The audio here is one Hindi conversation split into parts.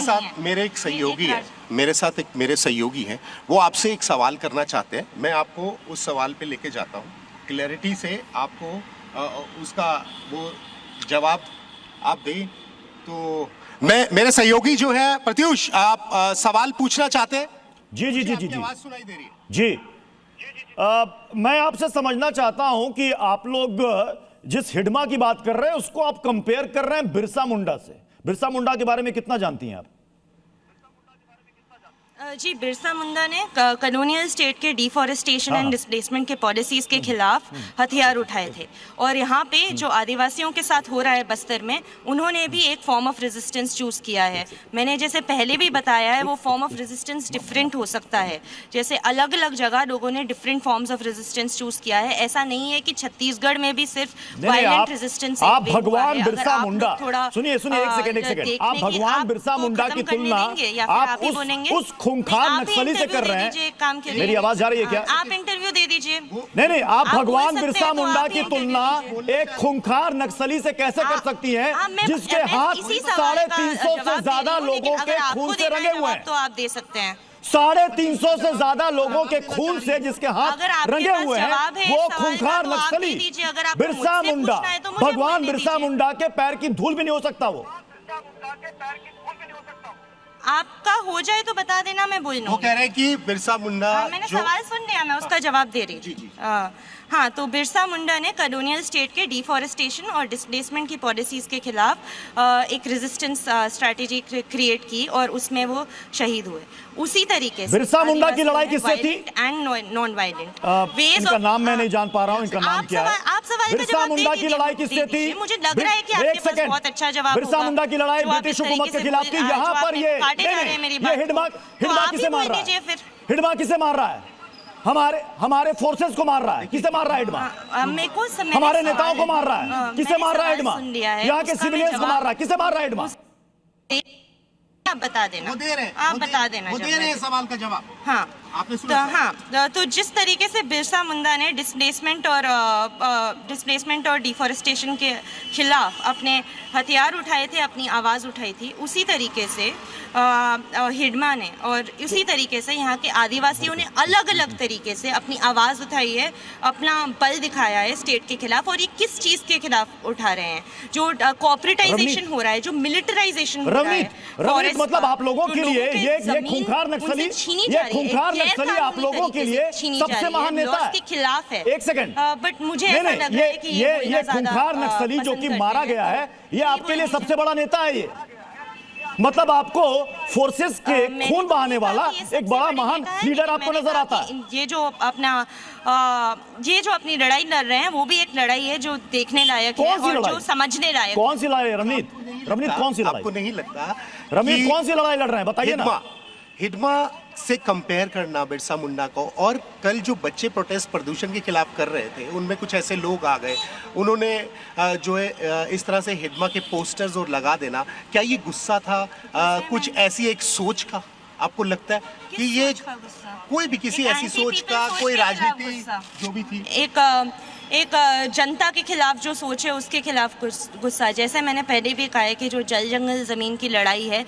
साथ मेरे एक सहयोगी है, मेरे सहयोगी हैं, वो आपसे एक सवाल करना चाहते हैं। मैं आपको उस सवाल पे लेके जाता हूँ, क्लैरिटी से आपको उसका वो जवाब आप दें। तो मेरे सहयोगी जो है प्रत्युष, आप सवाल पूछना चाहते हैं? जी जी जी जी जी, आवाज सुनाई दे रही है? जी मैं आपसे समझना चाहता हूं कि आप लोग जिस हिडमा की बात कर रहे हैं उसको आप कंपेयर कर रहे हैं बिरसा मुंडा से। बिरसा मुंडा के बारे में कितना जानती हैं आप? जी, बिरसा मुंडा ने कॉलोनियल स्टेट के डिफॉरेस्टेशन एंड डिस्प्लेसमेंट के पॉलिसीज के खिलाफ हथियार उठाए थे, और यहाँ पे जो आदिवासियों के साथ हो रहा है बस्तर में, उन्होंने भी एक फॉर्म ऑफ रेजिस्टेंस चूज किया है। मैंने जैसे पहले भी बताया है, वो फॉर्म ऑफ रेजिस्टेंस डिफरेंट हो सकता है। जैसे अलग अलग जगह लोगों ने different forms of resistance choose किया है। ऐसा नहीं है कि छत्तीसगढ़ में भी सिर्फ वायलेंट रेजिस्टेंस। आप भगवान बिरसा मुंडा, सुनिए सुनिए, एक सेकंड, आप भगवान बिरसा मुंडा की तुलना आप उस खूंखार नक्सली से कर रहे हैं। मेरी आवाज जा रही है क्या? आप इंटरव्यू दे दीजिए। नहीं, आप भगवान बिरसा मुंडा की तुलना एक खूंखार नक्सली से कैसे कर सकती हैं जिसके हाथ 350 से ज्यादा लोगों के खून से रंगे हुए हैं? तो आप दे सकते हैं। 350 से ज्यादा लोगों के खून से जिसके हाथ रंगे हुए हैं, वो खूंखार नक्सली बिरसा मुंडा, भगवान बिरसा मुंडा के पैर की धूल भी नहीं हो सकता वो। आपका हो जाए तो बता देना, मैं बोल वो कह रहे हैं कि बिरसा मुंडा मैंने सवाल सुन लिया, मैं उसका जवाब दे रही थी। हाँ, तो बिरसा मुंडा ने कॉलोनियल स्टेट के डिफॉरेस्टेशन और डिस्प्लेसमेंट की पॉलिसीज के खिलाफ एक रेजिस्टेंस स्ट्रैटेजी क्रिएट की, और उसमें वो शहीद हुए। उसी तरीके से बिरसा मुंडा की लड़ाई किससे थी? एंड नॉन वायलेंट इनका नाम मैं नहीं जान पा रहा हूँ, इनका नाम क्या है? आप सवाल बिरसा मुंडा की लड़ाई किससे थी? मुझे लग रहा है कि आपके पास बहुत अच्छा जवाब होगा। बिरसा मुंडा की लड़ाई ब्रिटिश हुकूमत के खिलाफ थी। यहाँ पर ये हिडमा किसे मार रहा है? हिडमा किसे मार रहा है? हमारे फोर्सेस को मार रहा है। किसे मार रहा है हिडमा? हमारे नेताओं को मार रहा है। किसे मार रहा है हिडमा? यहाँ के सिविलियंस को मार रहा है। किसे मार रहा है हिडमा? आप बता देना, वो दे रहे हैं, आप बता देना, वो दे रहे हैं सवाल का जवाब। हाँ, आपने सुना? तो जिस तरीके से बिरसा मुंडा ने डिस्प्लेसमेंट और डिफॉरेस्टेशन के खिलाफ अपने हथियार उठाए थे, अपनी आवाज़ उठाई थी, उसी तरीके से हिडमा ने और उसी तरीके से यहाँ के आदिवासियों ने अलग अलग तरीके से अपनी आवाज़ उठाई है, अपना बल दिखाया है स्टेट के खिलाफ। और ये किस चीज़ के खिलाफ उठा रहे हैं? जो कॉर्पोरेटाइजेशन हो रहा है, जो मिलिटराइजेशन हो रहा है, मतलब आप लोगों के लिए ये खूंखार नक्सली, नक्सली आप लोगों के लिए सबसे महान नेता है, के खिलाफ है। एक सेकंड, बट मुझे ऐसा लग रहा है कि ये खूंखार नक्सली जो कि मारा गया है, ये आपके लिए सबसे बड़ा नेता है। ये मतलब आपको फोर्सेस के खून बहाने वाला एक बड़ा महान लीडर आपको नजर आता है। ये जो अपनी लड़ाई लड़ रहे हैं, वो भी एक लड़ाई है जो देखने लायक है और जो समझने लायक। कौन सी लड़ाई? रवनीत कौन सी लड़ाई? आपको नहीं लगता रवनीत कौन सी लड़ाई लड़ रहे हैं? बताइए ना। हिडमा से कंपेयर करना बिरसा मुंडा को, और कल जो बच्चे प्रोटेस्ट प्रदूषण के खिलाफ कर रहे थे, उनमें कुछ ऐसे लोग आ गए, उन्होंने जो है इस तरह से हिडमा के पोस्टर्स और लगा देना, क्या ये गुस्सा था? कुछ ऐसी एक सोच का आपको लगता है कि ये कोई भी किसी ऐसी सोच का, कोई राजनीति जो भी थी, एक जनता के खिलाफ जो सोच है उसके खिलाफ गुस्सा? जैसे मैंने पहले भी कहा है कि जो जल जंगल ज़मीन की लड़ाई है,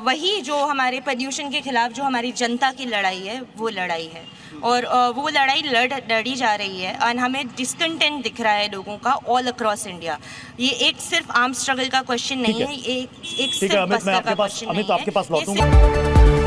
वही जो हमारे पोल्यूशन के खिलाफ जो हमारी जनता की लड़ाई है, वो लड़ाई है। और वो लड़ाई लड़ी जा रही है, और हमें डिस्कंटेंट दिख रहा है लोगों का ऑल अक्रॉस इंडिया। ये एक सिर्फ आर्म स्ट्रगल का क्वेश्चन नहीं है, एक सिर्फ बस्तर का क्वेश्चन नहीं है। आपके पास लौटूंगा।